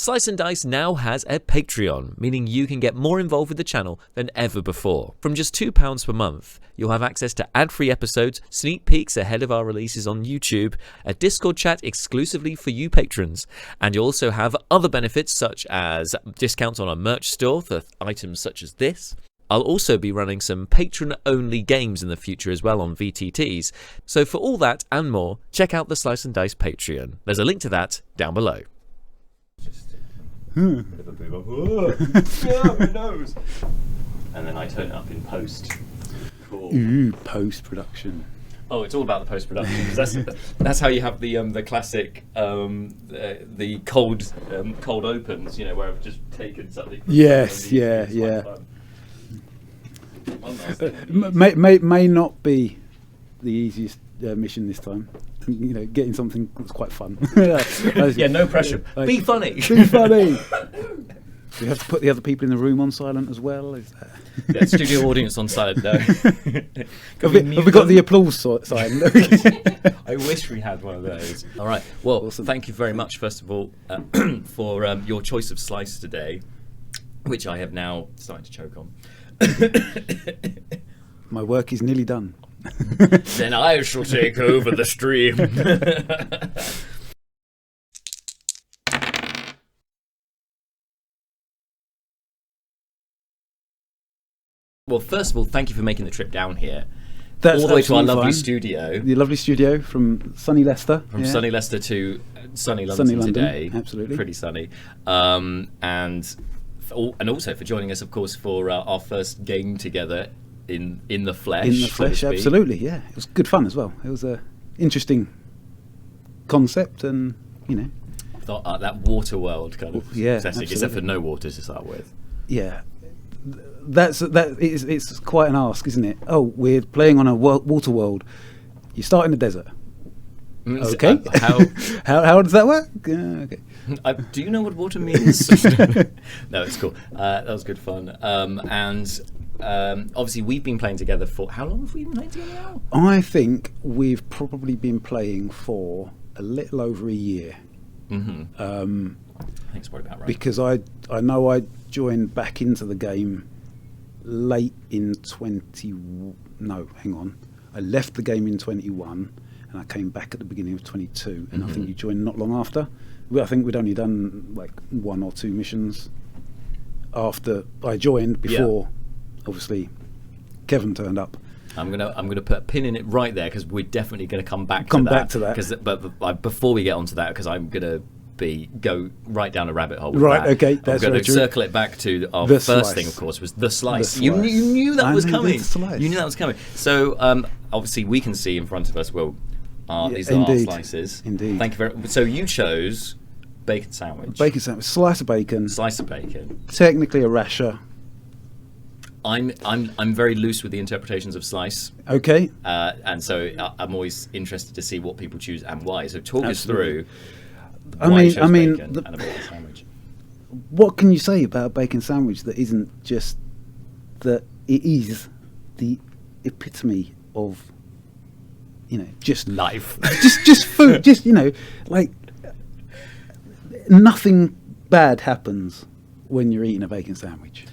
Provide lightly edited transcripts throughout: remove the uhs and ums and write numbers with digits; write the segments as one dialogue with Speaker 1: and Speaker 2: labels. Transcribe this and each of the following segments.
Speaker 1: Slice and Dice now has a Patreon, meaning you can get more involved with the channel than ever before. From just £2 per month, you'll have access to ad-free episodes, sneak peeks ahead of our releases on YouTube, a Discord chat exclusively for you patrons, and you'll also have other benefits such as discounts on our merch store for items such as this. I'll also be running some patron-only games in the future as well on VTTs. So for all that and more, check out the Slice and Dice Patreon. There's a link to that down below.
Speaker 2: My nose. And then I turn it up in post. Cool.
Speaker 3: Ooh, post-production.
Speaker 2: Oh, it's all about the post-production. 'Cause that's how you have the classic the cold opens. You know, where I've just taken something.
Speaker 3: Yes, yeah. May not be the easiest mission this time. You know, getting something that's quite fun.
Speaker 2: Yeah, no pressure. Be funny.
Speaker 3: Be funny. Do we have to put the other people in the room on silent as well? Is that...
Speaker 2: Yeah, studio audience on silent. No.
Speaker 3: have we got the applause sign?
Speaker 2: I wish we had one of those. All right. Well,
Speaker 3: awesome.
Speaker 2: Thank you very much, first of all, for your choice of slice today, which I have now started to choke on.
Speaker 3: My work is nearly done.
Speaker 2: Then I shall take over the stream. Well, first of all, thank you for making the trip down here.
Speaker 3: That's
Speaker 2: all the way to our
Speaker 3: absolutely
Speaker 2: lovely
Speaker 3: fine.
Speaker 2: studio.
Speaker 3: The lovely studio from sunny Leicester.
Speaker 2: From sunny Leicester to sunny London today.
Speaker 3: Absolutely.
Speaker 2: Pretty sunny. And also for joining us, of course, for our first game together in the flesh.
Speaker 3: In the flesh, absolutely, yeah. It was good fun as well. It was a interesting concept, and you know,
Speaker 2: Thought that water world kind of
Speaker 3: yeah,
Speaker 2: setting,
Speaker 3: absolutely.
Speaker 2: except for no water to start with.
Speaker 3: Yeah, it's quite an ask, isn't it? Oh, we're playing on a water world. You start in the desert. Okay. How does that work? Okay.
Speaker 2: Do you know what water means? No, it's cool. That was good fun. And obviously, we've been playing together for how long have we been playing together now?
Speaker 3: I think we've probably been playing for a little over a year.
Speaker 2: Mm-hmm. I think it's probably about right.
Speaker 3: Because I know I joined back into the game late in I left the game in 21 and I came back at the beginning of 22, and I think you joined not long after. I think we'd only done like 1 or 2 missions after I joined before obviously Kevin turned up.
Speaker 2: I'm gonna put a pin in it right there, because we're definitely going to come back to that. But before we get onto that, because I'm going to go right down a rabbit hole with
Speaker 3: right,
Speaker 2: that.
Speaker 3: okay, that's
Speaker 2: I'm going
Speaker 3: very
Speaker 2: to
Speaker 3: true.
Speaker 2: circle it back to our
Speaker 3: The
Speaker 2: first
Speaker 3: slice.
Speaker 2: thing, of course, was the slice.
Speaker 3: The
Speaker 2: You
Speaker 3: slice.
Speaker 2: knew that was coming.
Speaker 3: The slice.
Speaker 2: You knew that was coming. So obviously we can see in front of us. Well, these are our
Speaker 3: indeed.
Speaker 2: slices.
Speaker 3: Indeed.
Speaker 2: Thank you very much. So you chose bacon sandwich.
Speaker 3: Bacon sandwich, slice of bacon.
Speaker 2: Slice of bacon.
Speaker 3: Technically a rasher.
Speaker 2: I'm very loose with the interpretations of slice.
Speaker 3: Okay.
Speaker 2: And so I'm always interested to see what people choose and why. So talk
Speaker 3: Absolutely.
Speaker 2: us through. Why you chose
Speaker 3: I mean,
Speaker 2: bacon and a bacon sandwich.
Speaker 3: What can you say about a bacon sandwich that isn't just that it is the epitome of, you know, just
Speaker 2: Life.
Speaker 3: just food, just, you know, like nothing bad happens when you're eating a bacon sandwich.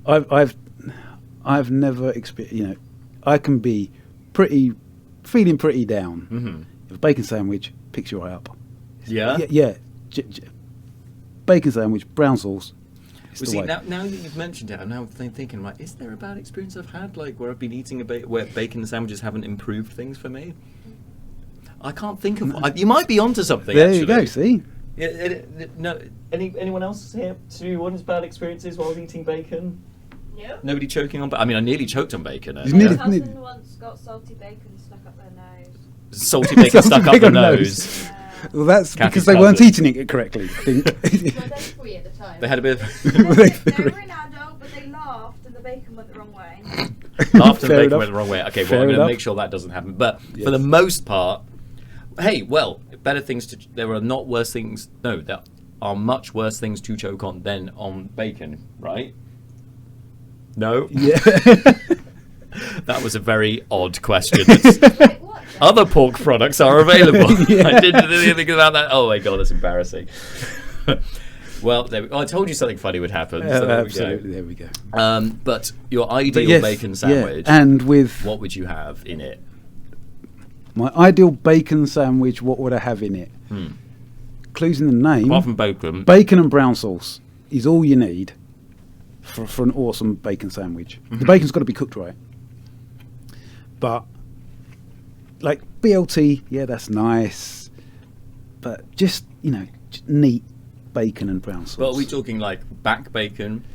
Speaker 3: I've never experienced, you know, I can be feeling pretty down.
Speaker 2: Mm-hmm.
Speaker 3: If a bacon sandwich picks you right up.
Speaker 2: Yeah?
Speaker 3: Yeah. Bacon sandwich, brown sauce.
Speaker 2: Well, see, now that you've mentioned it, I'm now thinking, like, is there a bad experience I've had, like, where I've been eating where bacon sandwiches haven't improved things for me? I can't think of. You might be onto something.
Speaker 3: There
Speaker 2: actually.
Speaker 3: you go. See.
Speaker 2: No. Anyone else here to want bad experiences while eating bacon?
Speaker 4: No.
Speaker 2: Nobody choking on. I mean, I nearly choked on bacon.
Speaker 3: You
Speaker 4: My
Speaker 3: nearly-
Speaker 4: cousin once got salty bacon stuck up their nose.
Speaker 2: Salty bacon stuck up the nose.
Speaker 3: Well, that's
Speaker 2: Kathy's
Speaker 3: because they weren't
Speaker 2: cousin.
Speaker 3: eating it correctly, I think.
Speaker 4: Well, they were 3 at the time.
Speaker 2: They had a bit of.
Speaker 4: They were an adult, but they laughed and the bacon went the wrong way.
Speaker 2: Laughed and
Speaker 3: Fair
Speaker 2: bacon
Speaker 3: enough.
Speaker 2: went the wrong way. Okay,
Speaker 3: Fair
Speaker 2: well, I'm going to
Speaker 3: enough.
Speaker 2: make sure that doesn't happen. But
Speaker 3: Yes.
Speaker 2: for the most part, hey, well, better things to. There are not worse things. No, there are much worse things to choke on than on bacon, right? No.
Speaker 3: Yeah.
Speaker 2: That was a very odd question. It's-
Speaker 4: What?
Speaker 2: other pork products are available.
Speaker 3: Yeah.
Speaker 2: I didn't really think about that. Oh my god, that's embarrassing. Well, I told you something funny would happen. So
Speaker 3: Absolutely, there we go.
Speaker 2: But your ideal
Speaker 3: Yes,
Speaker 2: bacon sandwich,
Speaker 3: and with
Speaker 2: what would you have in it?
Speaker 3: my ideal bacon sandwich, what would I have in it? Clues in the name.
Speaker 2: Apart from bacon.
Speaker 3: Bacon and brown sauce is all you need for an awesome bacon sandwich. The bacon's got to be cooked right. But, like, BLT, yeah, that's nice. But just, just neat bacon and brown sauce.
Speaker 2: But are we talking like back bacon,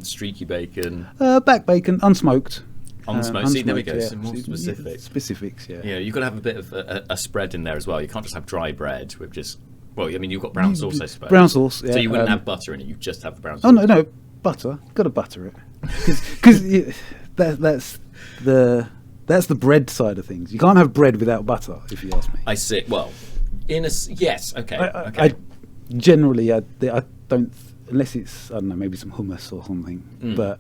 Speaker 2: streaky bacon?
Speaker 3: Back bacon, unsmoked.
Speaker 2: Unsmoked. See, there we go.
Speaker 3: Yeah.
Speaker 2: Some more specific.
Speaker 3: Specifics, yeah.
Speaker 2: You've got to have a bit of a spread in there as well. You can't just have dry bread with just... Well, I mean, you've got brown sauce, I suppose.
Speaker 3: Brown sauce, yeah.
Speaker 2: So you wouldn't have butter in it. You just have the brown sauce.
Speaker 3: Oh, no, butter. Got to butter it. Because that's the bread side of things. You can't have bread without butter, if you ask me.
Speaker 2: I see. Well, yes, okay.
Speaker 3: I generally, I don't, unless it's, I don't know, maybe some hummus or something. But,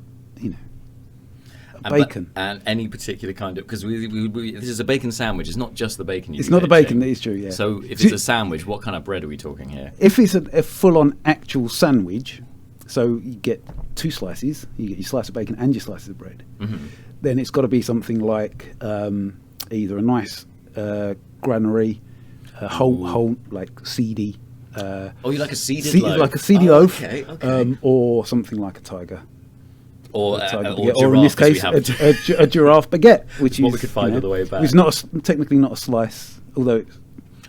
Speaker 3: bacon.
Speaker 2: And any particular kind of... Because this is a bacon sandwich. It's not just the bacon
Speaker 3: It's not the bacon, that is true, yeah.
Speaker 2: So if it's a sandwich, what kind of bread are we talking here?
Speaker 3: If it's a full-on actual sandwich, so you get 2 slices, you get your slice of bacon and your slice of bread, then it's got to be something like either a nice granary, whole like seedy...
Speaker 2: you like a seeded loaf?
Speaker 3: Like a seedy loaf,
Speaker 2: okay.
Speaker 3: or something like a tiger.
Speaker 2: Or
Speaker 3: in this case, a giraffe baguette, which
Speaker 2: what
Speaker 3: is
Speaker 2: we could find all the way back.
Speaker 3: It's not technically not a slice, although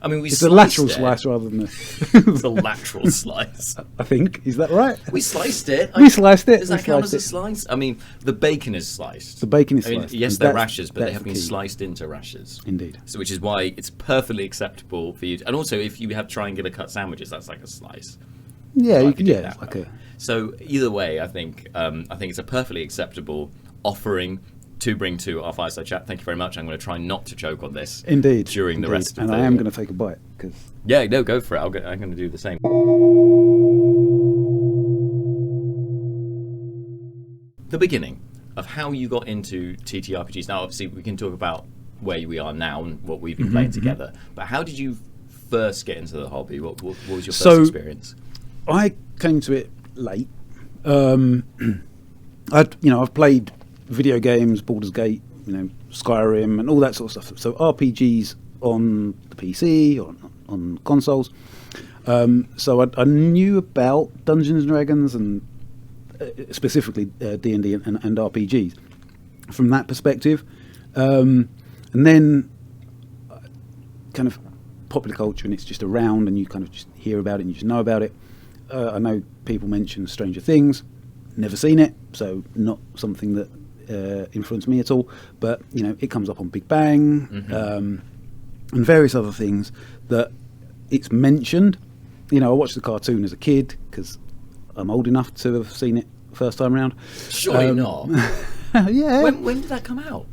Speaker 3: it's a lateral slice rather than
Speaker 2: it's a lateral slice.
Speaker 3: I think, is that right?
Speaker 2: We sliced it.
Speaker 3: We sliced it.
Speaker 2: Does that count as a slice? I mean, the bacon is sliced.
Speaker 3: The bacon is sliced.
Speaker 2: Yes, they're rashers, but they have been sliced into rashers.
Speaker 3: Indeed.
Speaker 2: So, which is why it's perfectly acceptable for you. And also, if you have triangular cut sandwiches, that's like a slice.
Speaker 3: Yeah,
Speaker 2: so
Speaker 3: you can. Yeah, like a.
Speaker 2: So either way, I think it's a perfectly acceptable offering to bring to our fireside chat. Thank you very much. I'm going to try not to choke on this.
Speaker 3: Indeed.
Speaker 2: During the rest of
Speaker 3: and
Speaker 2: the...
Speaker 3: I am going to take a bite because.
Speaker 2: Yeah, no, go for it. I'm going to do the same. The beginning of how you got into TTRPGs. Now, obviously, we can talk about where we are now and what we've been playing together. But how did you first get into the hobby? What was your first experience?
Speaker 3: I came to it late. I've played video games, Baldur's Gate, Skyrim, and all that sort of stuff. So RPGs on the PC or on consoles. So I knew about Dungeons and Dragons and specifically D&D and RPGs from that perspective. And then kind of popular culture, and it's just around, and you kind of just hear about it and you just know about it. I know people mention Stranger Things, never seen it, so not something that influenced me at all. But it comes up on Big Bang and various other things that it's mentioned. I watched the cartoon as a kid because I'm old enough to have seen it first time around.
Speaker 2: Surely not.
Speaker 3: Yeah.
Speaker 2: When did that come out?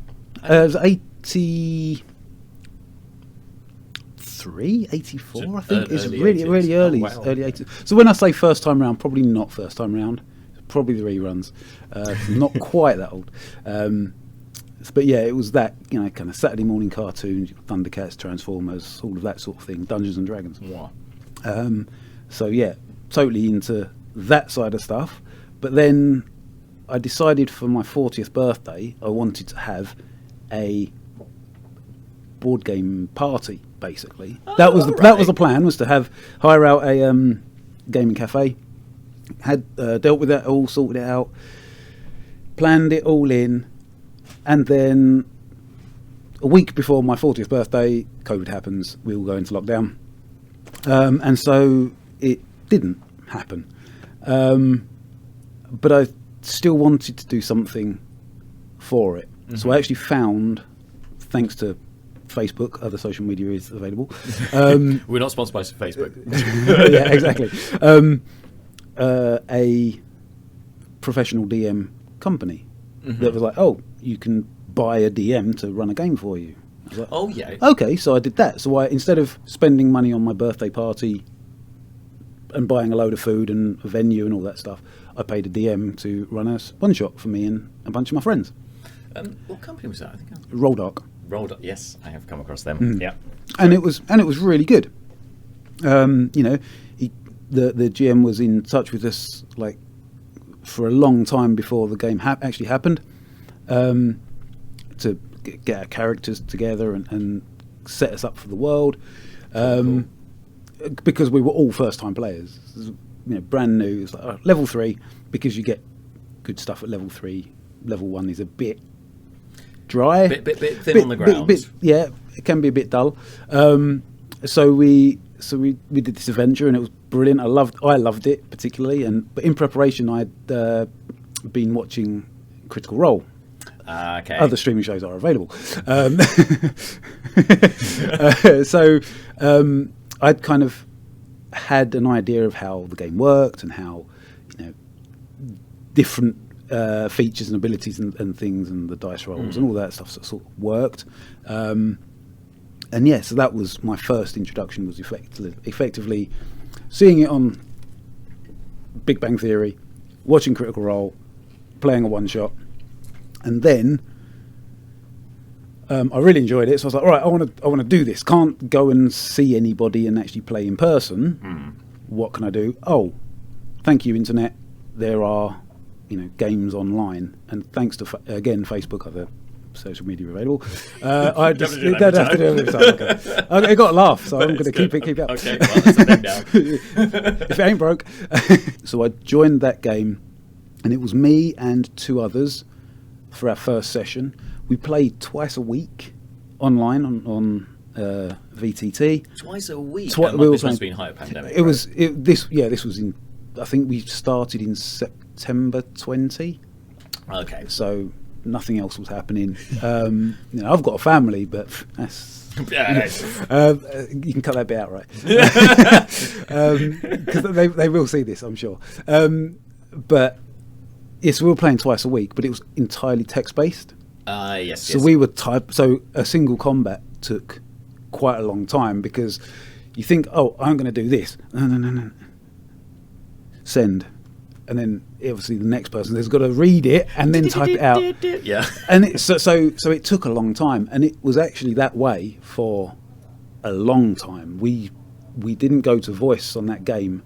Speaker 3: It was 83, 84, I think. It's really
Speaker 2: 80s.
Speaker 3: really early,
Speaker 2: Oh, wow.
Speaker 3: early 80s. So when I say first time round, probably not first time round. Probably the reruns. Not quite that old. But yeah, it was that, kind of Saturday morning cartoons, Thundercats, Transformers, all of that sort of thing, Dungeons and Dragons.
Speaker 2: Wow.
Speaker 3: So yeah, totally into that side of stuff. But then I decided for my 40th birthday, I wanted to have a board game party, basically. That was the plan, was to hire out a gaming cafe. Had dealt with that all, sorted it out, planned it all in, and then a week before my 40th birthday, COVID happens. We all go into lockdown, and so it didn't happen. But I still wanted to do something for it, so I actually found, thanks to Facebook, other social media is available.
Speaker 2: We're not sponsored by Facebook.
Speaker 3: Yeah, exactly. A professional DM company that was like, oh, you can buy a DM to run a game for you. I was like,
Speaker 2: Oh yeah.
Speaker 3: okay, so I did that. So instead of spending money on my birthday party and buying a load of food and a venue and all that stuff, I paid a DM to run a one shot for me and a bunch of my friends.
Speaker 2: What company was that? I think
Speaker 3: Roll Dark.
Speaker 2: Rolled up. Yes, I have come across them. Yeah.
Speaker 3: And it was really good. the GM was in touch with us like for a long time before the game actually happened, to get our characters together and set us up for the world, because we were all first-time players. Brand new. It's like, level 3, because you get good stuff at level 3. Level 1 is a bit dry,
Speaker 2: bit thin on the ground.
Speaker 3: Yeah, it can be a bit dull. So we did this adventure, and it was brilliant. I loved it particularly, but in preparation, I'd been watching Critical Role.
Speaker 2: Okay.
Speaker 3: Other streaming shows are available. So I'd kind of had an idea of how the game worked and how different features and abilities and things and the dice rolls and all that stuff sort of worked. And yeah, so that was my first introduction, was effectively seeing it on Big Bang Theory, watching Critical Role, playing a one-shot, and then I really enjoyed it. So I was like, all right, I want to do this. Can't go and see anybody and actually play in person. What can I do? Oh, thank you, internet. There are games online, and thanks to again Facebook, other social media available. I just don't have to do it every time. Okay. I got a laugh, so I'm going to keep it up.
Speaker 2: Okay, well, that's a thing now.
Speaker 3: If it ain't broke. So I joined that game, and it was me and 2 others for our first session. We played twice a week online on VTT.
Speaker 2: Twice a week.
Speaker 3: This
Speaker 2: must have been higher pandemic.
Speaker 3: This was in. I think we started in September 20.
Speaker 2: Okay.
Speaker 3: So nothing else was happening. I've got a family, but that's you can cut that bit out, right? Because they will see this, I'm sure. But yes, we were playing twice a week, but it was entirely text-based.
Speaker 2: Yes.
Speaker 3: So we would type. So a single combat took quite a long time, because you think, oh, I'm going to do this. No. Send. And then obviously the next person has got to read it and then type it out.
Speaker 2: Yeah.
Speaker 3: And so it took a long time, and it was actually that way for a long time. We didn't go to voice on that game.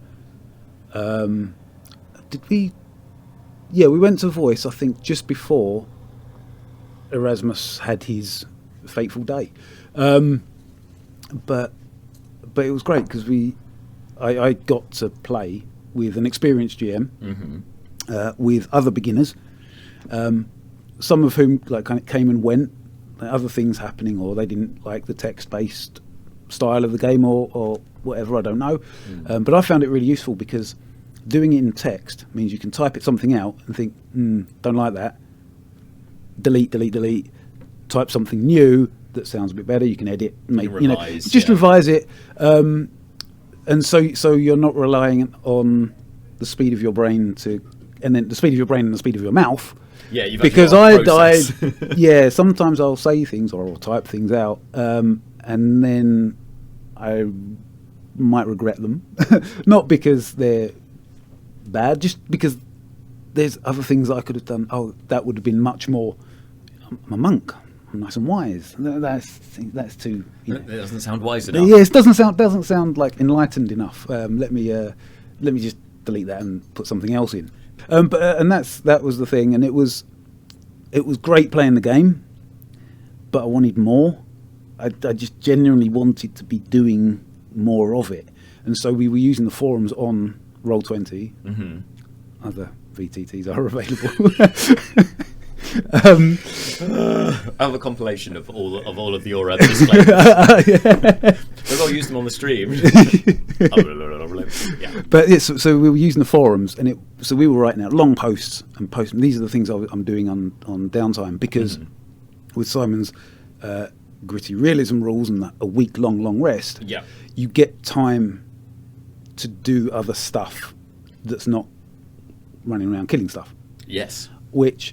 Speaker 3: Did we? Yeah, we went to voice, I think, just before Erasmus had his fateful day. But it was great, because I got to play with an experienced GM, with other beginners, some of whom kind of came and went, other things happening, or they didn't like the text-based style of the game, or whatever, I don't know. But I found it really useful, because doing it in text means you can type something out and think, don't like that, delete, type something new that sounds a bit better. You can edit, revise it. And so you're not relying on the speed of your brain and then the speed of your brain and the speed of your mouth.
Speaker 2: Yeah, you've
Speaker 3: because I died. Yeah, sometimes I'll say things or I'll type things out, and then I might regret them. Not because they're bad, just because there's other things that I could have done. Oh, that would have been much more. I'm a monk. I'm nice and wise. That's too.
Speaker 2: It doesn't sound wise enough.
Speaker 3: Yes, it doesn't sound like enlightened enough. Let me just delete that and put something else in. But that was the thing, and it was great playing the game, but I wanted more. I just genuinely wanted to be doing more of it, and so we were using the forums on Roll20. Other VTTs are available.
Speaker 2: I have a compilation of all of your disclaimers. We'll all use them on the stream. Yeah.
Speaker 3: But so we were using the forums, and so we were writing out long posts and posting. These are the things I'm doing on downtime, because with Simon's gritty realism rules and a week long rest, you get time to do other stuff that's not running around killing stuff.
Speaker 2: Yes.
Speaker 3: Which,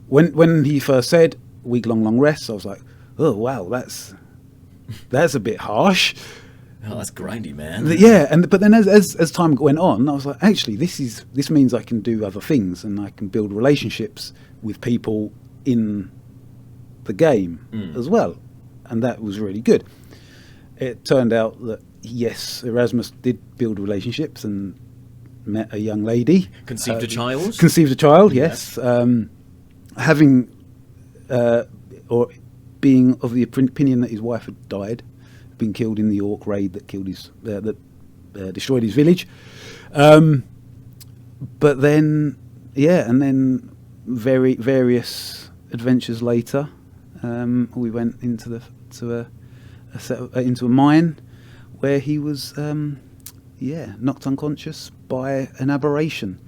Speaker 3: when he first said week long rest, I was like, oh wow, that's a bit harsh.
Speaker 2: Oh, that's grindy, man.
Speaker 3: Yeah, but then as time went on, I was like, actually, this means I can do other things, and I can build relationships with people in the game as well, and that was really good. It turned out that yes, Erasmus did build relationships and met a young lady.
Speaker 2: Conceived a child?
Speaker 3: Conceived a child, yes. Having, or being of the opinion that his wife had died, been killed in the orc raid that killed his, destroyed his village. But then, and then various adventures later, we went into into a mine where he was, knocked unconscious by an aberration.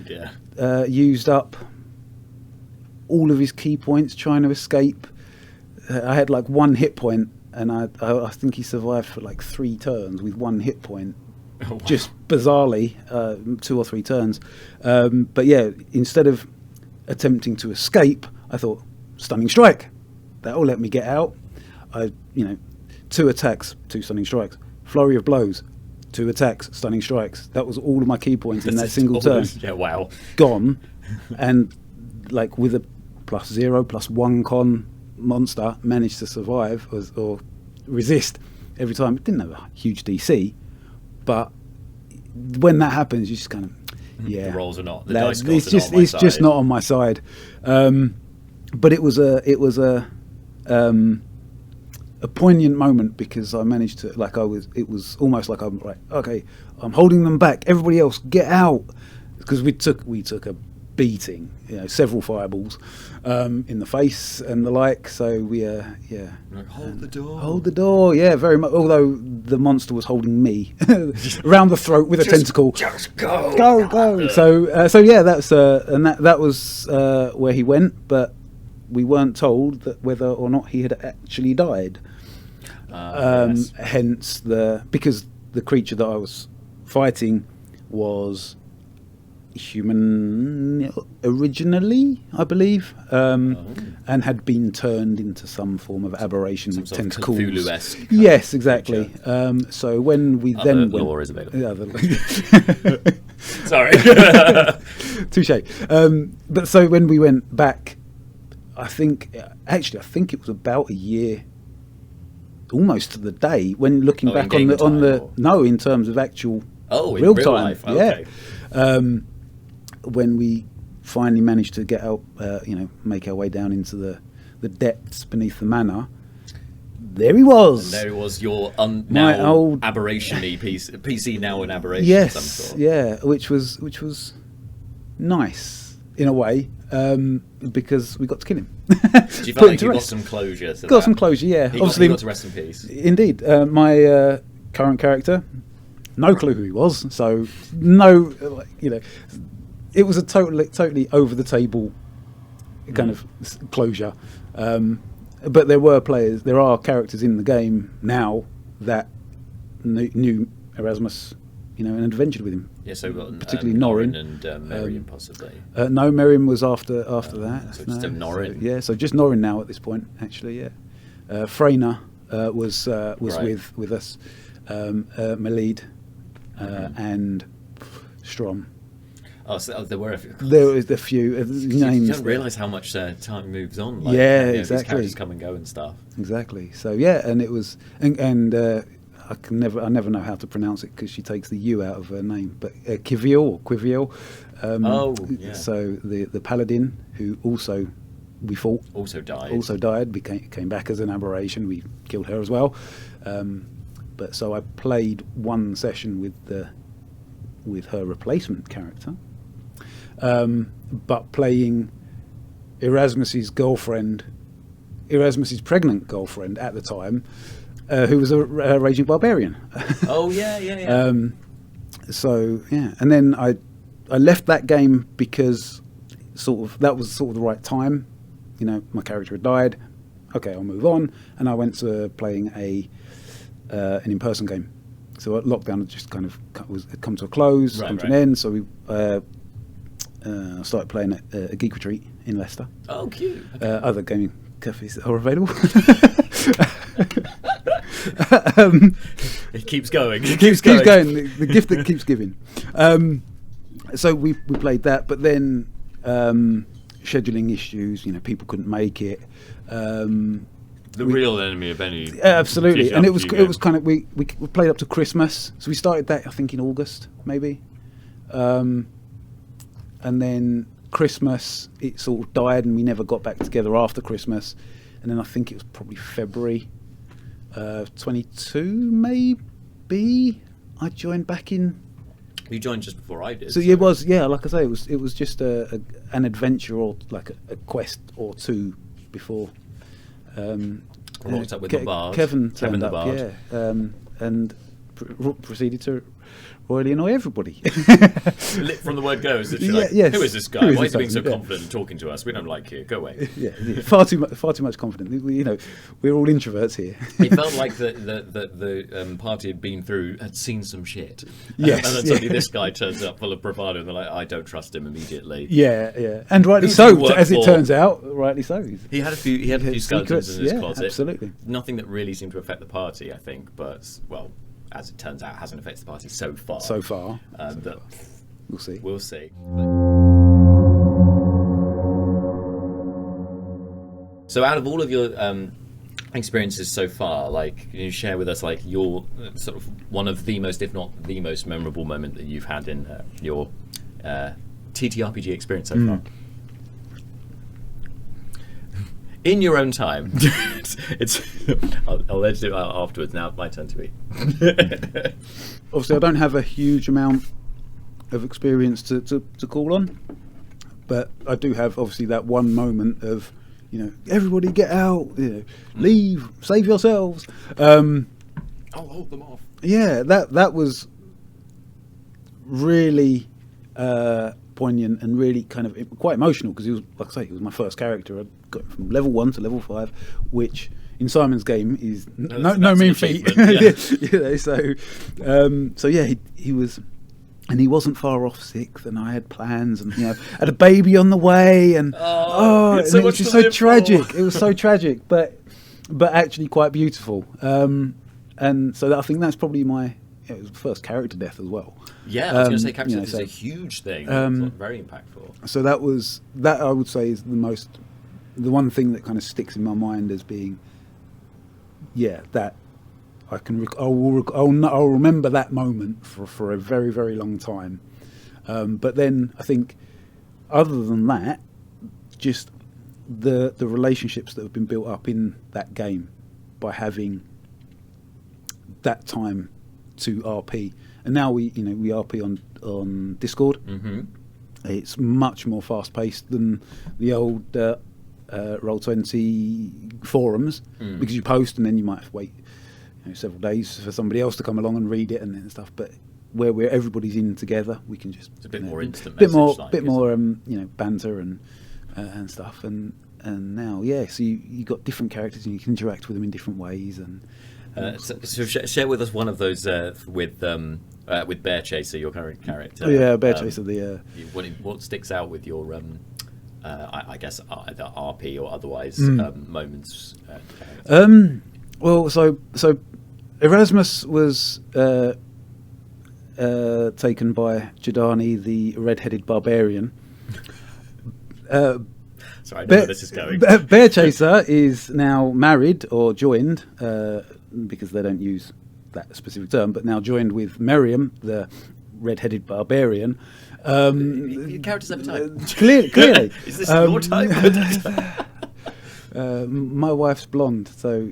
Speaker 2: Yeah.
Speaker 3: Used up all of his key points trying to escape. I had like 1 hit point, and I think he survived for like 3 turns with 1 hit point.
Speaker 2: Oh, wow.
Speaker 3: Just bizarrely, 2 or 3 turns. But yeah, instead of attempting to escape, I thought, stunning strike. That'll let me get out. 2 attacks, 2 stunning strikes. Flurry of blows, 2 attacks, stunning strikes. That was all of my key points in that single turn.
Speaker 2: Yeah, wow.
Speaker 3: Gone. And like with a +0, +1 con monster, managed to survive or resist every time. It didn't have a huge DC, but when that happens, you just kind of,
Speaker 2: The rolls are not. The
Speaker 3: That's-
Speaker 2: dice
Speaker 3: it's
Speaker 2: gods
Speaker 3: just
Speaker 2: are not on my
Speaker 3: it's just
Speaker 2: side.
Speaker 3: not on my side. But it was a poignant moment because I managed to it was almost like I'm like, okay, I'm holding them back. Everybody else, get out, because we took a beating, several fireballs in the face and the like. So we
Speaker 2: Like, hold the door.
Speaker 3: hold the door. Yeah, very much. Although the monster was holding me around the throat with a tentacle.
Speaker 2: Just go.
Speaker 3: Go. So yeah, that's and that was where he went, but we weren't told that whether or not he had actually died.
Speaker 2: Yes.
Speaker 3: Hence because the creature that I was fighting was human originally, I believe, and had been turned into some form of aberration
Speaker 2: Some
Speaker 3: with
Speaker 2: sort of
Speaker 3: tentacles.
Speaker 2: Cthulhu-esque kind
Speaker 3: Yes,
Speaker 2: of
Speaker 3: exactly. So when we
Speaker 1: Other
Speaker 3: then
Speaker 1: lore is available.
Speaker 2: Sorry.
Speaker 3: Touche. But so when we went back, I think it was about a year, almost to the day, when looking back
Speaker 2: in game time, or?
Speaker 3: no, in terms of actual
Speaker 2: Oh, in
Speaker 3: real
Speaker 2: real
Speaker 3: time,
Speaker 2: life, okay.
Speaker 3: yeah. When we finally managed to get out, make our way down into the depths beneath the manor, there he was.
Speaker 2: And there was your
Speaker 3: My
Speaker 2: now
Speaker 3: old-
Speaker 2: aberration-y PC now an aberration
Speaker 3: Yes,
Speaker 2: of some sort.
Speaker 3: yeah, which was nice in a way, because we got to kill him.
Speaker 2: Do you
Speaker 3: Put
Speaker 2: feel
Speaker 3: him
Speaker 2: like
Speaker 3: to
Speaker 2: you got
Speaker 3: rest.
Speaker 2: some closure to
Speaker 3: Got
Speaker 2: that?
Speaker 3: some closure, yeah.
Speaker 2: He
Speaker 3: Obviously,
Speaker 2: got to rest in peace.
Speaker 3: Indeed, my current character, no clue who he was, so no, it was a totally over the table kind of closure. But there are characters in the game now that knew Erasmus, and adventured with him.
Speaker 2: Yeah, so we've got
Speaker 3: Particularly Norrin.
Speaker 2: and Marion possibly.
Speaker 3: No, Merriam was after that.
Speaker 2: so just a Norrin.
Speaker 3: So just Norrin now at this point, actually. Yeah, Freyna was
Speaker 2: Right.
Speaker 3: with us, Malid, and Strom.
Speaker 2: Oh, so there were a few.
Speaker 3: There was a few
Speaker 2: You
Speaker 3: names.
Speaker 2: don't realise how much time moves on. Like,
Speaker 3: Yeah,
Speaker 2: These
Speaker 3: exactly.
Speaker 2: characters come and go and stuff.
Speaker 3: Exactly. So yeah, and it was, and I never know how to pronounce it because she takes the U out of her name, but Quiviel. So the paladin who we fought
Speaker 2: Also died.
Speaker 3: came back as an aberration. We killed her as well. But so I played one session with her replacement character, but playing Erasmus's pregnant girlfriend at the time, who was a raging barbarian.
Speaker 2: Oh yeah.
Speaker 3: So yeah, and then I left that game because that was the right time. My character had died. Okay, I'll move on, and I went to playing an in-person game. So lockdown had just kind of come to a close, come to an end. So we started playing at a Geek Retreat in Leicester.
Speaker 2: Oh, cute.
Speaker 3: Other gaming cafes are available.
Speaker 2: It keeps going.
Speaker 3: keeps going. The gift that keeps giving. So we played that, but then scheduling issues. People couldn't make it.
Speaker 2: The real enemy of any.
Speaker 3: Absolutely, and it was
Speaker 2: TTRPG
Speaker 3: kind of we played up to Christmas, so we started that I think in August maybe, and then Christmas it sort of died, and we never got back together after Christmas, and then I think it was probably February 22 maybe I joined back in.
Speaker 2: You joined just before I did.
Speaker 3: So it was, like I say, it was just an adventure or like a quest or two before.
Speaker 2: Rocked up with the Bard.
Speaker 3: Kevin
Speaker 2: Kevin
Speaker 3: turned
Speaker 2: the
Speaker 3: up,
Speaker 2: Bard.
Speaker 3: and proceeded to royally annoy everybody.
Speaker 2: Lit from the word go, is literally like,
Speaker 3: yes.
Speaker 2: who is this guy?
Speaker 3: Who is
Speaker 2: Why
Speaker 3: this
Speaker 2: is he being so
Speaker 3: person? Yeah.
Speaker 2: confident and talking to us? We don't like you. Go away.
Speaker 3: yeah, far too much confidence. We're all introverts here.
Speaker 2: It felt like the party had seen some shit.
Speaker 3: Yes,
Speaker 2: And then suddenly this guy turns up full of bravado, and they're like, I don't trust him immediately.
Speaker 3: Yeah, and rightly
Speaker 2: Who
Speaker 3: so.
Speaker 2: does he work
Speaker 3: As it
Speaker 2: for?
Speaker 3: turns out, rightly so.
Speaker 2: He had a few skeletons
Speaker 3: secrets,
Speaker 2: in his
Speaker 3: yeah,
Speaker 2: closet.
Speaker 3: absolutely.
Speaker 2: Nothing that really seemed to affect the party, I think, but, well, as it turns out, hasn't affected the party so far.
Speaker 3: But we'll see.
Speaker 2: We'll see. So out of all of your experiences so far, like, can you share with us like your sort of one of the most, if not the most memorable moment that you've had in your TTRPG experience so far? In your own time. I'll let you do it afterwards. Now it's my turn to eat.
Speaker 3: Obviously, I don't have a huge amount of experience to call on, but I do have obviously that one moment of, everybody get out, leave, save yourselves.
Speaker 2: I'll hold them off.
Speaker 3: Yeah, that was really poignant and really kind of quite emotional, because he was, like I say, he was my first character. I got from level 1 to level 5, which in Simon's game is no mean feat.
Speaker 2: Yeah.
Speaker 3: So yeah, he was, and he wasn't far off sick. And I had plans, and had a baby on the way, and
Speaker 2: it's so
Speaker 3: and it was
Speaker 2: much
Speaker 3: just
Speaker 2: to
Speaker 3: so
Speaker 2: live
Speaker 3: tragic.
Speaker 2: for.
Speaker 3: It was so tragic, but actually quite beautiful. And so I think that's probably it was the first character death as well.
Speaker 2: Yeah, I was going to say character death
Speaker 3: so-
Speaker 2: is a huge thing. It's very impactful.
Speaker 3: So that I would say is the one thing that kind of sticks in my mind as being, that I can I'll remember that moment for a very, very long time. But then I think, other than that, just the relationships that have been built up in that game by having that time to RP, and now we RP on Discord.
Speaker 2: Mm-hmm.
Speaker 3: It's much more fast paced than the old Roll20 forums, because you post and then you might have to wait several days for somebody else to come along and read it and stuff. But where everybody's in together, we can just
Speaker 2: It's a bit more instant
Speaker 3: bit more
Speaker 2: message-like,
Speaker 3: banter and stuff. And now so you got different characters and you can interact with them in different ways. And
Speaker 2: so share with us one of those with Bear Chaser, your current character.
Speaker 3: Bear Chaser.
Speaker 2: What sticks out with your I guess either RP or otherwise moments?
Speaker 3: Well, so Erasmus was taken by Jadani, the red-headed barbarian.
Speaker 2: Sorry, I know where this is going.
Speaker 3: Bear Chaser is now married or joined, because they don't use that specific term, but now joined with Miriam, the red-headed barbarian.
Speaker 2: Your character's have a type.
Speaker 3: Clearly.
Speaker 2: Is this your type?
Speaker 3: My wife's blonde, so...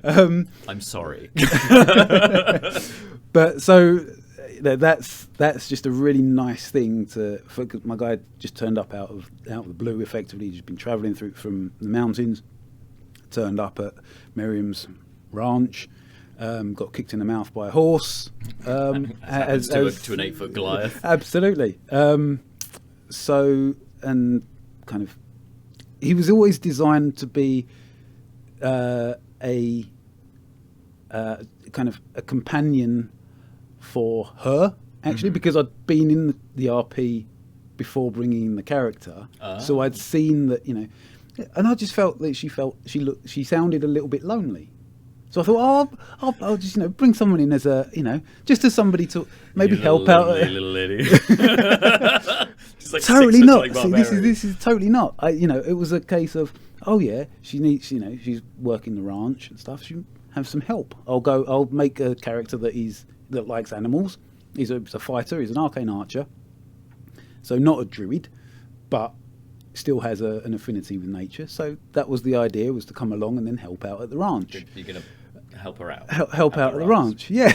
Speaker 2: I'm sorry.
Speaker 3: But so that's just a really nice thing for my guy just turned up out of the blue. Effectively, he's just been travelling through from the mountains, turned up at Miriam's ranch, got kicked in the mouth by a horse.
Speaker 2: As to an 8-foot Goliath.
Speaker 3: Absolutely. So, and kind of, he was always designed to be a kind of a companion for her, actually, because I'd been in the RP before bringing in the character, so I'd seen that, and I just felt that she sounded a little bit lonely. So I thought, I'll just bring someone in as just as somebody to maybe help out.
Speaker 2: Little lady. She's It's like
Speaker 3: totally
Speaker 2: six
Speaker 3: not.
Speaker 2: like
Speaker 3: See, this is totally not. It was a case of, oh yeah, she needs, she's working the ranch and stuff. She have some help. I'll make a character that likes animals. He's a fighter. He's an arcane archer. So not a druid, but still has an affinity with nature. So that was the idea, was to come along and then help out at the ranch.
Speaker 2: You're going to help her out.
Speaker 3: Help out at the ranch, yeah.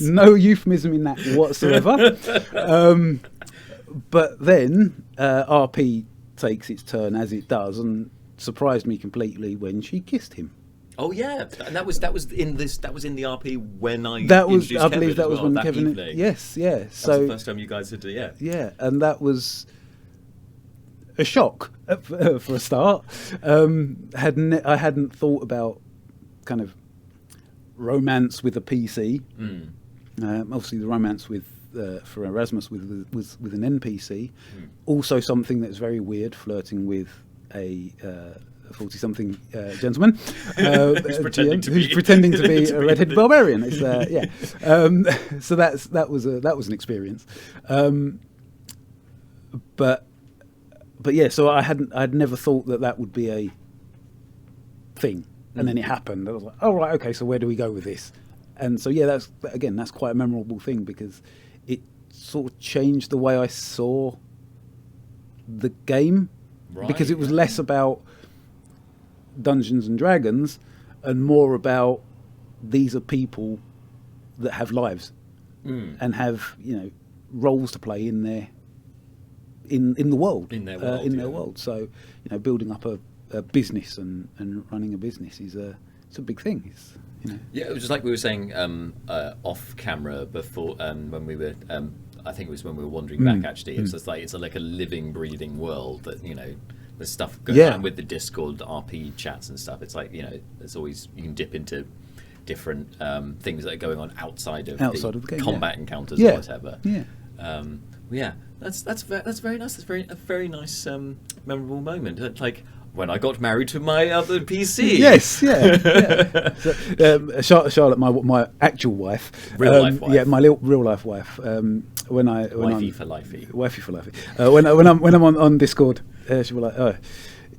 Speaker 3: No euphemism in that whatsoever. But then RP takes its turn as it does, and surprised me completely when she kissed him.
Speaker 2: Oh yeah, and that was in the RP when I
Speaker 3: believe
Speaker 2: Kevin
Speaker 3: that was
Speaker 2: as well,
Speaker 3: when
Speaker 2: that
Speaker 3: Kevin.
Speaker 2: evening.
Speaker 3: Yes, yeah.
Speaker 2: That
Speaker 3: So
Speaker 2: was the first time you guys had to, yeah.
Speaker 3: Yeah, and that was a shock for a start. I hadn't thought about kind of romance with a PC. Obviously, the romance for Erasmus was with an NPC. Also, something that's very weird, flirting with a 40-something gentleman
Speaker 2: who's
Speaker 3: pretending to be a redheaded barbarian. It's, so that was an experience. But yeah, so I'd never thought that would be a thing, and then it happened. I was like, oh right, okay, so where do we go with this? And so yeah, that's quite a memorable thing, because it sort of changed the way I saw the game, because it was less about Dungeons and Dragons and more about, these are people that have lives and have roles to play in their in the world,
Speaker 2: in their world.
Speaker 3: So building up a business and running a business it's a big thing.
Speaker 2: Yeah, it was just like we were saying off camera before, when we were I think it was when we were wandering back, actually. It's just like it's like a living, breathing world that there's stuff going on with the Discord RP chats and stuff. It's like there's always, you can dip into different things that are going on outside of the game, combat encounters or whatever. Yeah, that's very nice. That's a very nice memorable moment. Like when I got married to my other PC.
Speaker 3: Yes, yeah. So, Charlotte, my actual wife,
Speaker 2: real life wife.
Speaker 3: Yeah, my real life wife.
Speaker 2: Wifey for lifey.
Speaker 3: Wifey for lifey. When I'm on Discord, she'll be like, "Oh,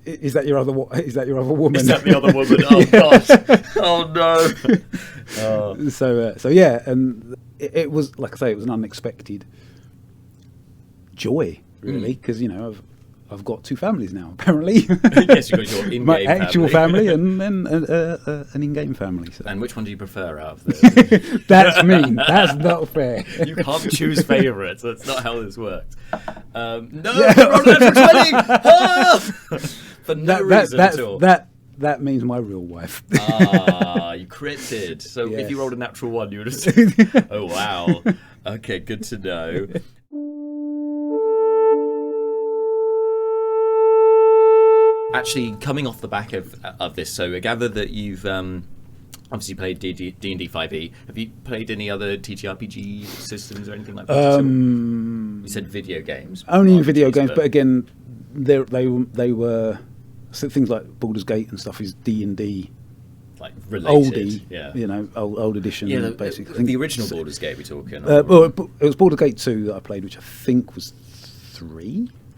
Speaker 3: is that your other woman?
Speaker 2: Is that the other woman? Oh gosh! Oh no!
Speaker 3: So yeah, and it was, like I say, it was an unexpected joy, really, because I've got two families now, apparently.
Speaker 2: Yes, you've got your in-game
Speaker 3: my actual family and an in-game family. So.
Speaker 2: And which one do you prefer out of the...
Speaker 3: That's mean. That's not fair.
Speaker 2: You can't choose favourites. That's not how this works. No, roll natural 20! Ah! For no reason at all.
Speaker 3: That means my real wife.
Speaker 2: You critted. So
Speaker 3: yes.
Speaker 2: If you rolled a natural 1, you would have said, oh, wow. Okay, good to know. Actually, coming off the back of this, so I gather that you've obviously played D&D 5e. Have you played any other TTRPG systems or anything like that? You said video games.
Speaker 3: Only in video games, but again, they were things like Baldur's Gate and stuff is D&D.
Speaker 2: Like related,
Speaker 3: oldie, old edition, basically.
Speaker 2: The original Baldur's Gate we're talking.
Speaker 3: Well, it was Baldur's Gate 2 that I played, which I think was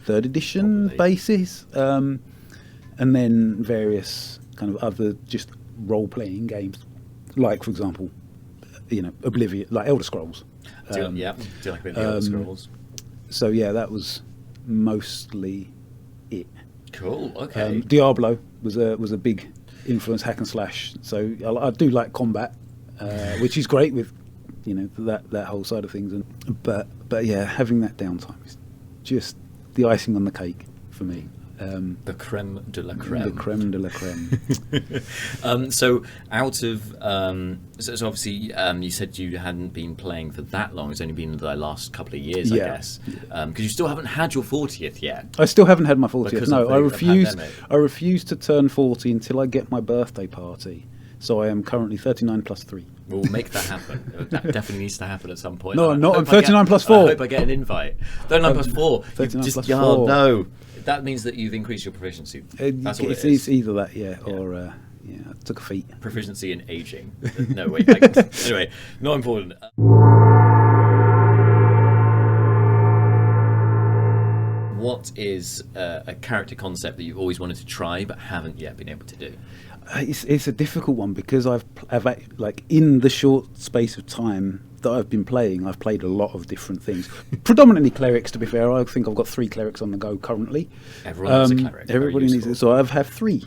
Speaker 3: third edition basis. And then various kind of other just role-playing games, like, for example, Oblivion, like Elder Scrolls.
Speaker 2: Do you like a bit of the Elder Scrolls?
Speaker 3: So yeah, that was mostly it.
Speaker 2: Cool. Okay.
Speaker 3: Diablo was a big influence, hack and slash. So I do like combat, which is great with that whole side of things. But yeah, having that downtime is just the icing on the cake for me.
Speaker 2: The creme de la creme.
Speaker 3: The creme de la creme.
Speaker 2: So out of so obviously you said you hadn't been playing for that long. It's only been the last couple of years, I guess, because you still haven't had your 40th yet.
Speaker 3: I still haven't had my 40th. No, I refuse. I refuse to turn 40 until I get my birthday party. So I am currently 39 plus 3.
Speaker 2: We'll make that happen. That definitely needs to happen at some point.
Speaker 3: No, I'm not. I'm 39 plus 4.
Speaker 2: I hope I get an invite. 39 plus 4.
Speaker 3: 39 plus 4.
Speaker 2: Oh, no. That means that you've increased your proficiency. That's what it is.
Speaker 3: It's either that, or I took a feat.
Speaker 2: Proficiency in aging. No, wait. Anyway, not important. what is a character concept that you've always wanted to try but haven't yet been able to do?
Speaker 3: It's a difficult one because I've like in the short space of time that I've been playing, I've played a lot of different things. Predominantly clerics, to be fair. I think I've got 3 clerics on the go currently.
Speaker 2: Everyone needs a cleric.
Speaker 3: Everybody needs it, so I have 3.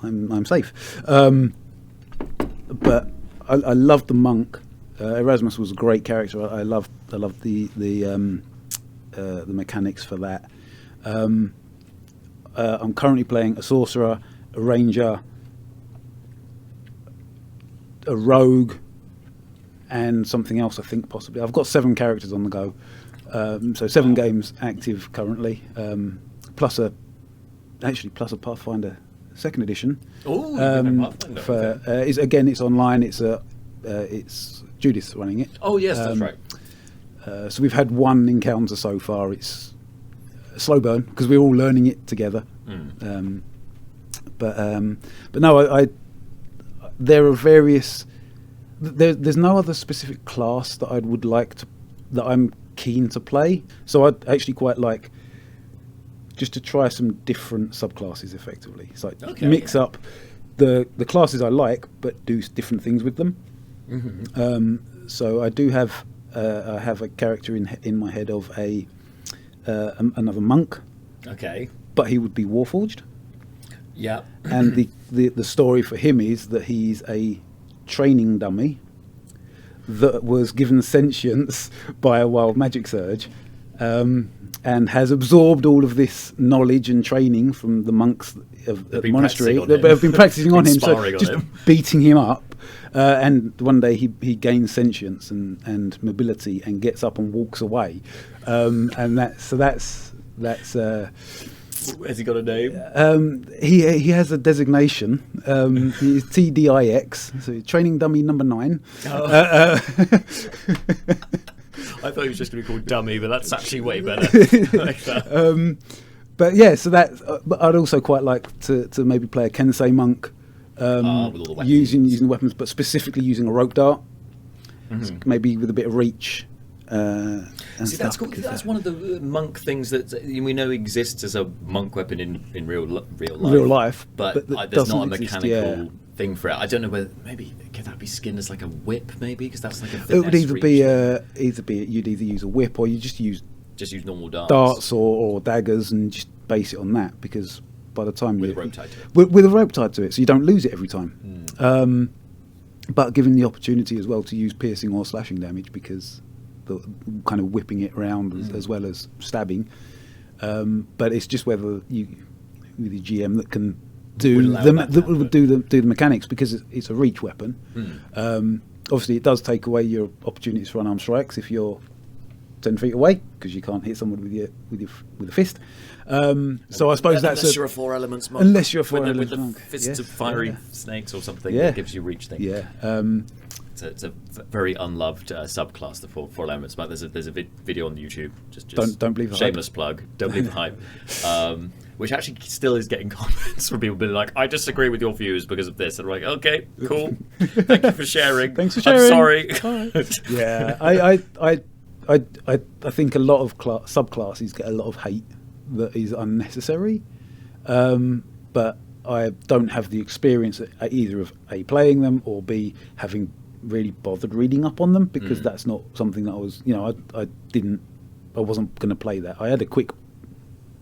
Speaker 3: I'm safe. But I love the monk. Erasmus was a great character. I love the mechanics for that. I'm currently playing a sorcerer, a ranger, a rogue, and something else. I think possibly. I've got 7 characters on the go, so 7 games active currently, plus a Pathfinder 2nd edition.
Speaker 2: Oh,
Speaker 3: It's online. It's Judith running it.
Speaker 2: Oh yes, that's right.
Speaker 3: So we've had 1 encounter so far. It's a slow burn because we're all learning it together. But no, there are various. There's no other specific class that that I'm keen to play. So I'd actually quite like just to try some different subclasses. Effectively, it's like mix up the classes I like, but do different things with them. So I do have I have a character in my head of another monk.
Speaker 2: Okay.
Speaker 3: But he would be warforged.
Speaker 2: Yeah.
Speaker 3: And the story for him is that he's a training dummy that was given sentience by a wild magic surge, and has absorbed all of this knowledge and training from the monks of the monastery that have been practicing on him, so just beating him up. And one day he gains sentience and mobility and gets up and walks away. And that's.
Speaker 2: Has he got a name?
Speaker 3: He has a designation. He's TDIX, so training dummy number 9.
Speaker 2: Oh. I thought he was just going to be called Dummy, but that's actually way better. Like that.
Speaker 3: But yeah, so that. But I'd also quite like to maybe play a Kensei monk,
Speaker 2: with all the weapons.
Speaker 3: using the weapons, but specifically using a rope dart, maybe with a bit of reach.
Speaker 2: See, that's cool. That's one of the monk things that we know exists as a monk weapon in real life. But there's not a mechanical thing for it. I don't know whether maybe could that be skinned as like a whip, maybe because that's like a.
Speaker 3: It would either be you'd either use a whip or you just use
Speaker 2: normal
Speaker 3: darts or daggers and just base it on that, because by the time
Speaker 2: with a rope tied to it.
Speaker 3: With a rope tied to it, so you don't lose it every time. But given the opportunity as well to use piercing or slashing damage, because the kind of whipping it around as well as stabbing. But it's just whether you with the GM that can do the mechanics, because it's a reach weapon. Obviously, it does take away your opportunities for unarmed strikes if you're 10 feet away, because you can't hit someone with a fist. So I suppose
Speaker 2: unless you're a 4 elements monk.
Speaker 3: Unless you're a 4 elements monk,
Speaker 2: with the fists of fiery snakes or something,
Speaker 3: that
Speaker 2: gives you reach thing.
Speaker 3: Yeah.
Speaker 2: It's a very unloved subclass, the four elements. But there's a video on YouTube. Just
Speaker 3: don't believe the
Speaker 2: shameless plug. Don't believe the hype. Which actually still is getting comments from people being like, "I disagree with your views because of this," and I'm like, "Okay, cool. Thank you for sharing.
Speaker 3: Thanks for sharing.
Speaker 2: I'm sorry."
Speaker 3: Yeah, I think a lot of subclasses get a lot of hate that is unnecessary, but I don't have the experience either of A, playing them, or B, having really bothered reading up on them, because that's not something that I was, I wasn't going to play that. I had a quick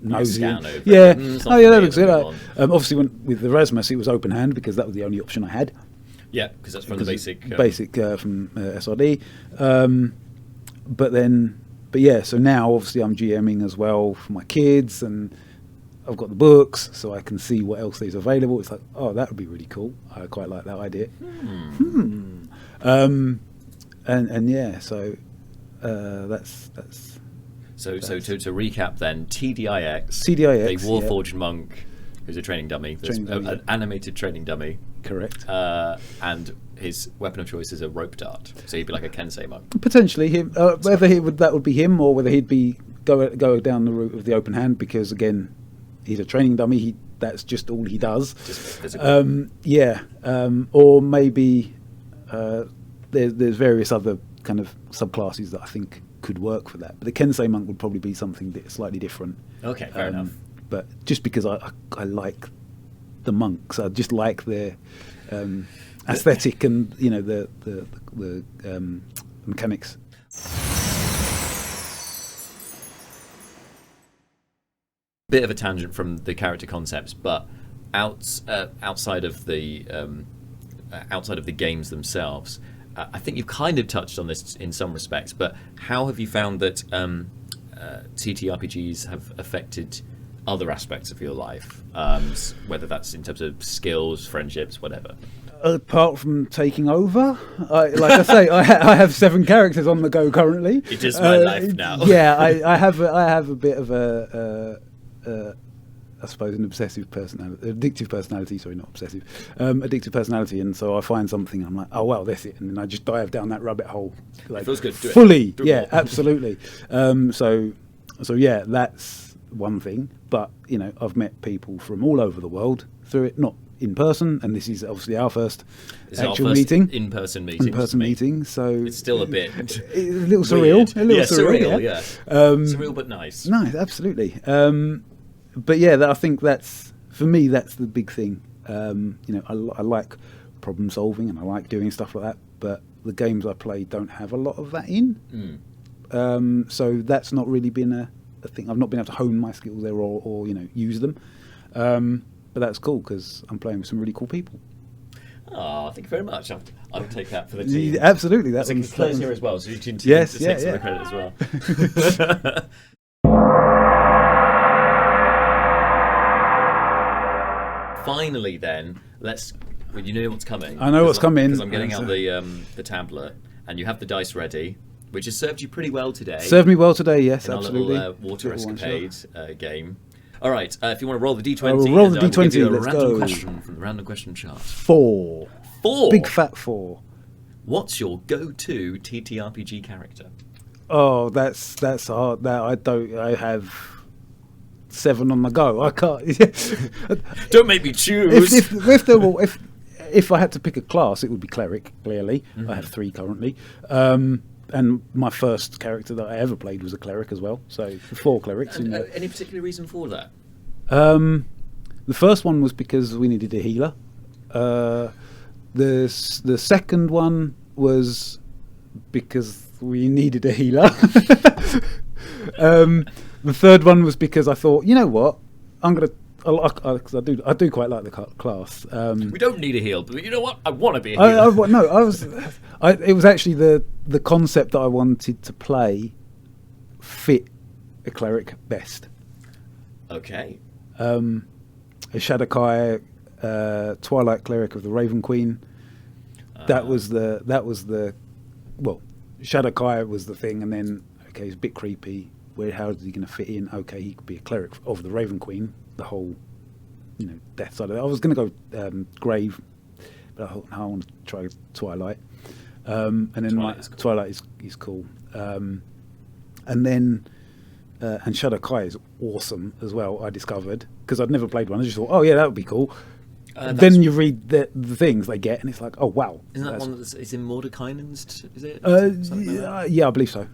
Speaker 3: nosy. Yeah, that looks good. Obviously, with the Erasmus, it was open hand because that was the only option I had.
Speaker 2: Yeah, because that's from the basic.
Speaker 3: From SRD. But yeah, so now obviously I'm GMing as well for my kids, and I've got the books, so I can see what else is available. It's like, oh, that would be really cool. I quite like that idea. And yeah, so that's.
Speaker 2: So to recap then, TDIX,
Speaker 3: a
Speaker 2: Warforged monk who's a training dummy, an animated training dummy.
Speaker 3: Correct.
Speaker 2: And his weapon of choice is a rope dart, so he'd be like a Kensei monk.
Speaker 3: Potentially him. Whether that would be him, or whether he'd be go down the route of the open hand, because again, he's a training dummy. That's just all he does. Or maybe there's various other kind of subclasses that I think could work for that. But the Kensei monk would probably be something slightly different.
Speaker 2: Okay, fair enough.
Speaker 3: But just because I like the monks, I just like their aesthetic and the mechanics.
Speaker 1: Bit of a tangent from the character concepts, but outside of the games themselves, I think you've kind of touched on this in some respects. But how have you found that TTRPGs have affected other aspects of your life, whether that's in terms of skills, friendships, whatever?
Speaker 3: Apart from taking over, like I say, I have 7 characters on the go currently.
Speaker 1: It is my life now.
Speaker 3: Yeah, I have a bit of I suppose an addictive personality. Sorry, not obsessive. Addictive personality, and so I find something, and I'm like, oh well, that's it, and then I just dive down that rabbit hole. Like,
Speaker 1: it feels good.
Speaker 3: Fully, yeah, absolutely. So yeah, that's one thing. But I've met people from all over the world through it, not in person, and this is obviously our first meeting.
Speaker 1: In-person meeting.
Speaker 3: So
Speaker 1: it's still a little
Speaker 3: surreal.
Speaker 1: A little surreal, yeah. Surreal but nice.
Speaker 3: Nice, absolutely. But yeah, I think that's, for me, that's the big thing. I like problem solving and I like doing stuff like that, but the games I play don't have a lot of that in. So that's not really been a thing. I've not been able to hone my skills there or use them. But that's cool because I'm playing with some really cool people.
Speaker 1: Oh, thank you very much. I'll take that for the team.
Speaker 3: Absolutely. That's
Speaker 1: Claire's here as well, so you can
Speaker 3: take
Speaker 1: some of the credit as well. Finally, then, you know what's coming.
Speaker 3: I know what's coming.
Speaker 1: Because I'm getting out the tablet, and you have the dice ready, which has served you pretty well today.
Speaker 3: Served me well today, yes,
Speaker 1: in
Speaker 3: absolutely.
Speaker 1: Our little water escapade game. All right, if you want to roll the D20,
Speaker 3: we'll roll the D20.
Speaker 1: Give you a
Speaker 3: let's
Speaker 1: random
Speaker 3: go.
Speaker 1: question from the random question chart.
Speaker 3: 4. Big fat 4.
Speaker 1: What's your go-to TTRPG character?
Speaker 3: Oh, that's hard. I have 7 on the go. I can't.
Speaker 1: Don't make me choose.
Speaker 3: If I had to pick a class, it would be cleric. Clearly, I have 3 currently. And my first character that I ever played was a cleric as well. So 4 clerics.
Speaker 1: Any particular reason for that?
Speaker 3: The first one was because we needed a healer. The second one was because we needed a healer. The third one was because I thought, you know what, because I do quite like the class.
Speaker 1: We don't need a heal, but you know what? I want to be a healer.
Speaker 3: It was actually the concept that I wanted to play fit a cleric best.
Speaker 1: Okay.
Speaker 3: A Shadokai, Twilight Cleric of the Raven Queen. That was the Shadokai was the thing, and then it's a bit creepy. How is he going to fit in? Okay, he could be a cleric of the Raven Queen. The whole, death side of it. I was going to go Grave, but I thought, no, I want to try Twilight. And then Twilight is cool. And then and Shadokai is awesome as well. I discovered because I'd never played one. I just thought, oh yeah, that would be cool. Then you read the things they get, and it's like, oh wow!
Speaker 1: Isn't that one that's in Mordekainen's? Is it?
Speaker 3: Yeah, I believe so.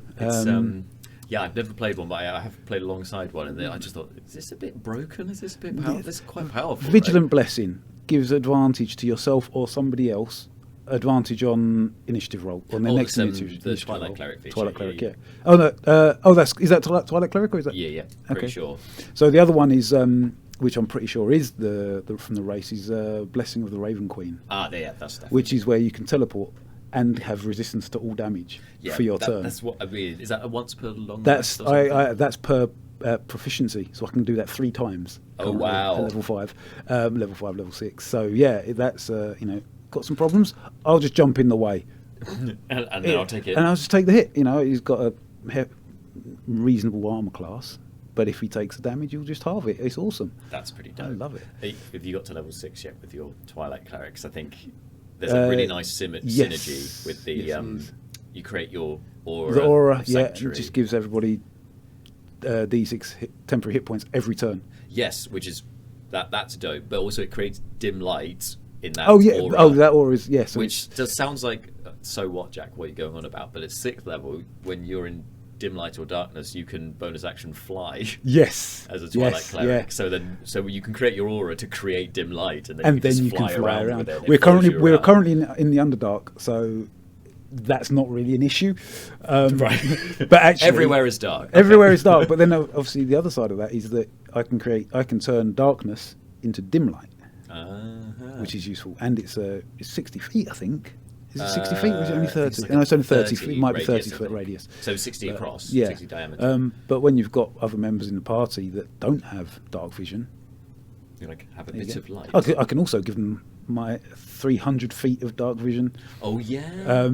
Speaker 1: Yeah, I've never played one, but I have played alongside one, and I just thought, is this a bit broken? Is this a bit powerful? Yeah. This is quite powerful.
Speaker 3: Vigilant Blessing gives advantage to yourself or somebody else. Advantage on initiative roll on the next initiative.
Speaker 1: The Twilight Cleric feature.
Speaker 3: Twilight Cleric, yeah. Oh no. Is that Twilight Cleric or is that?
Speaker 1: Yeah, pretty sure.
Speaker 3: So the other one is, which I'm pretty sure is the from the race, is Blessing of the Raven Queen.
Speaker 1: Yeah, that's definitely.
Speaker 3: Which is where you can teleport and have resistance to all damage for your turn.
Speaker 1: That's what I mean. Is that a once per long?
Speaker 3: That's that's per proficiency, so I can do that 3 times.
Speaker 1: Oh wow!
Speaker 3: At level 5, level 6. So yeah, that's got some problems. I'll just jump in the way,
Speaker 1: and then I'll take it.
Speaker 3: And I'll just take the hit. He's got a reasonable armor class, but if he takes the damage, you'll just halve it. It's awesome.
Speaker 1: That's pretty dope.
Speaker 3: I love it.
Speaker 1: Have you got to level 6 yet with your Twilight Clerics? I think there's a really nice synergy with the you create your aura.
Speaker 3: The aura, it just gives everybody D6 temporary hit points every turn.
Speaker 1: Yes, which is that's dope. But also it creates dim light
Speaker 2: in that
Speaker 3: Oh yeah.
Speaker 2: aura.
Speaker 3: Oh, that aura is yes.
Speaker 2: Which just sounds like, so what, Jack? What are you going on about? But at 6th level, when you're in dim light or darkness, you can bonus action fly
Speaker 3: yes.
Speaker 2: as a Twilight
Speaker 3: yes,
Speaker 2: cleric.
Speaker 3: yeah.
Speaker 2: So you can create your aura to create dim light, and then you
Speaker 3: then
Speaker 2: just
Speaker 3: you can fly around.
Speaker 2: with it.
Speaker 3: We're
Speaker 2: We're
Speaker 3: currently in the Underdark, so that's not really an issue.
Speaker 2: right,
Speaker 3: But actually,
Speaker 2: everywhere is dark.
Speaker 3: Everywhere is dark. But then obviously the other side of that is that I can turn darkness into dim light, which is useful, and it's 60 feet, I think. Is it 60 feet or is it only
Speaker 2: I think
Speaker 3: 30?
Speaker 2: like
Speaker 3: no, it's only 30
Speaker 2: 30
Speaker 3: feet. It might be
Speaker 2: radius,
Speaker 3: 30
Speaker 2: I
Speaker 3: foot
Speaker 2: think.
Speaker 3: radius.
Speaker 2: So 60 across,
Speaker 3: Yeah.
Speaker 2: 60 diameter.
Speaker 3: But when you've got other members in the party that don't have dark vision,
Speaker 2: You like have a
Speaker 3: there you
Speaker 2: bit
Speaker 3: go.
Speaker 2: of light.
Speaker 3: I can also give them my 300 feet of dark vision.
Speaker 2: Oh yeah.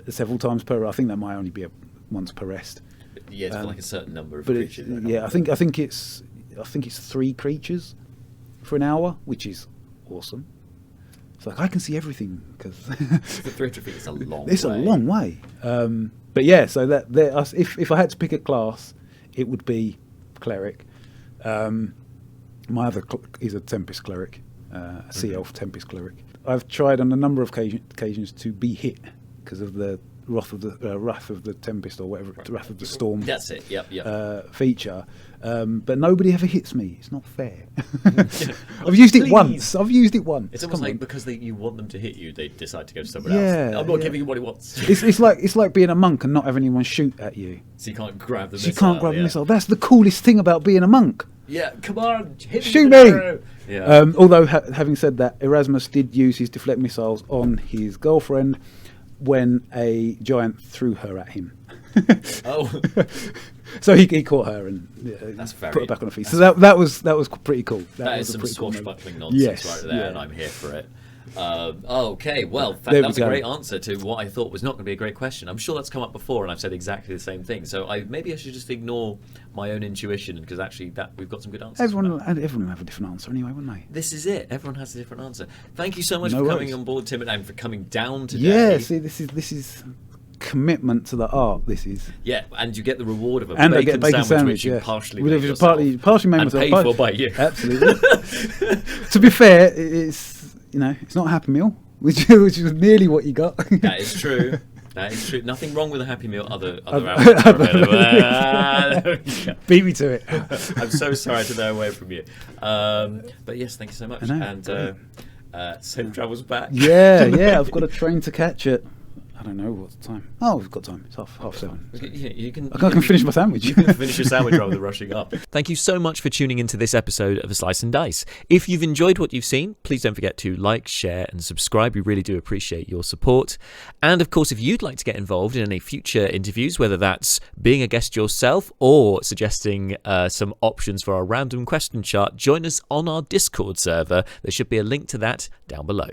Speaker 3: Several times per. I think that might only be once per rest.
Speaker 2: Yeah, it's for like a certain number of
Speaker 3: But
Speaker 2: creatures.
Speaker 3: I think it's 3 creatures for an hour, which is awesome. It's like I can see everything because
Speaker 2: The 300 feet is a long
Speaker 3: it's
Speaker 2: way.
Speaker 3: a long way. But yeah, so if I had to pick a class, it would be cleric. My other is a Tempest cleric, a sea elf Tempest cleric. I've tried on a number of occasions to be hit because of the wrath of the Tempest or whatever, wrath of the storm.
Speaker 2: That's it. Yep.
Speaker 3: Feature, but nobody ever hits me. It's not fair. I've used it once.
Speaker 2: It's almost
Speaker 3: Come
Speaker 2: like
Speaker 3: on.
Speaker 2: because you want them to hit you, they decide to go somewhere
Speaker 3: Yeah,
Speaker 2: else. I'm not
Speaker 3: yeah.
Speaker 2: giving you what he wants.
Speaker 3: It's like being a monk and not having anyone shoot at you.
Speaker 2: So you can't grab the
Speaker 3: So
Speaker 2: missile.
Speaker 3: you can't grab
Speaker 2: yeah.
Speaker 3: a missile. That's the coolest thing about being a monk.
Speaker 2: Yeah, come on, hit
Speaker 3: Shoot
Speaker 2: with the
Speaker 3: me!
Speaker 2: arrow. Yeah.
Speaker 3: Although, having said that, Erasmus did use his deflect missiles on his girlfriend when a giant threw her at him.
Speaker 2: Oh.
Speaker 3: So he caught her and
Speaker 2: That's
Speaker 3: put
Speaker 2: very-
Speaker 3: her back on her feet. So that was pretty cool.
Speaker 2: That
Speaker 3: was
Speaker 2: is
Speaker 3: a
Speaker 2: some
Speaker 3: pretty cool moment.
Speaker 2: swashbuckling nonsense
Speaker 3: Yes,
Speaker 2: right there,
Speaker 3: yeah.
Speaker 2: and I'm here for it. Okay, well,
Speaker 3: There we
Speaker 2: that was a
Speaker 3: go.
Speaker 2: great answer to what I thought was not going to be a great question. I'm sure that's come up before, and I've said exactly the same thing. So maybe I should just ignore my own intuition, because actually we've got some good answers.
Speaker 3: Everyone
Speaker 2: for that.
Speaker 3: will have a different answer anyway, wouldn't they?
Speaker 2: This is it. Everyone has a different answer. Thank you so much
Speaker 3: No
Speaker 2: for
Speaker 3: worries.
Speaker 2: coming on board, Tim, and for coming down today.
Speaker 3: Yeah. See, this is commitment to the art. This is.
Speaker 2: Yeah, and you get the reward of a
Speaker 3: And I
Speaker 2: bacon,
Speaker 3: get bacon
Speaker 2: sandwich, which you
Speaker 3: yes.
Speaker 2: partially
Speaker 3: Which
Speaker 2: made
Speaker 3: is
Speaker 2: yourself.
Speaker 3: partially made
Speaker 2: and
Speaker 3: myself.
Speaker 2: paid for by you.
Speaker 3: Absolutely. To be fair, it's not a Happy Meal, which is nearly what you got.
Speaker 2: That is true. That is true. Nothing wrong with a Happy Meal. Other
Speaker 3: Other-
Speaker 2: hours are available. There we go.
Speaker 3: Beat me to it.
Speaker 2: I'm so sorry to know away from you. But yes, thank you so much.
Speaker 3: I know.
Speaker 2: And safe travels back.
Speaker 3: Yeah. I've got a train to catch at. I don't know what's the time. Oh, we've got time. It's half 7.
Speaker 2: You can,
Speaker 3: I can finish my sandwich.
Speaker 2: You can finish your sandwich rather than rushing up.
Speaker 1: Thank you so much for tuning into this episode of A Slice and Dice. If you've enjoyed what you've seen, please don't forget to like, share, and subscribe. We really do appreciate your support. And of course, if you'd like to get involved in any future interviews, whether that's being a guest yourself or suggesting some options for our random question chart, join us on our Discord server. There should be a link to that down below.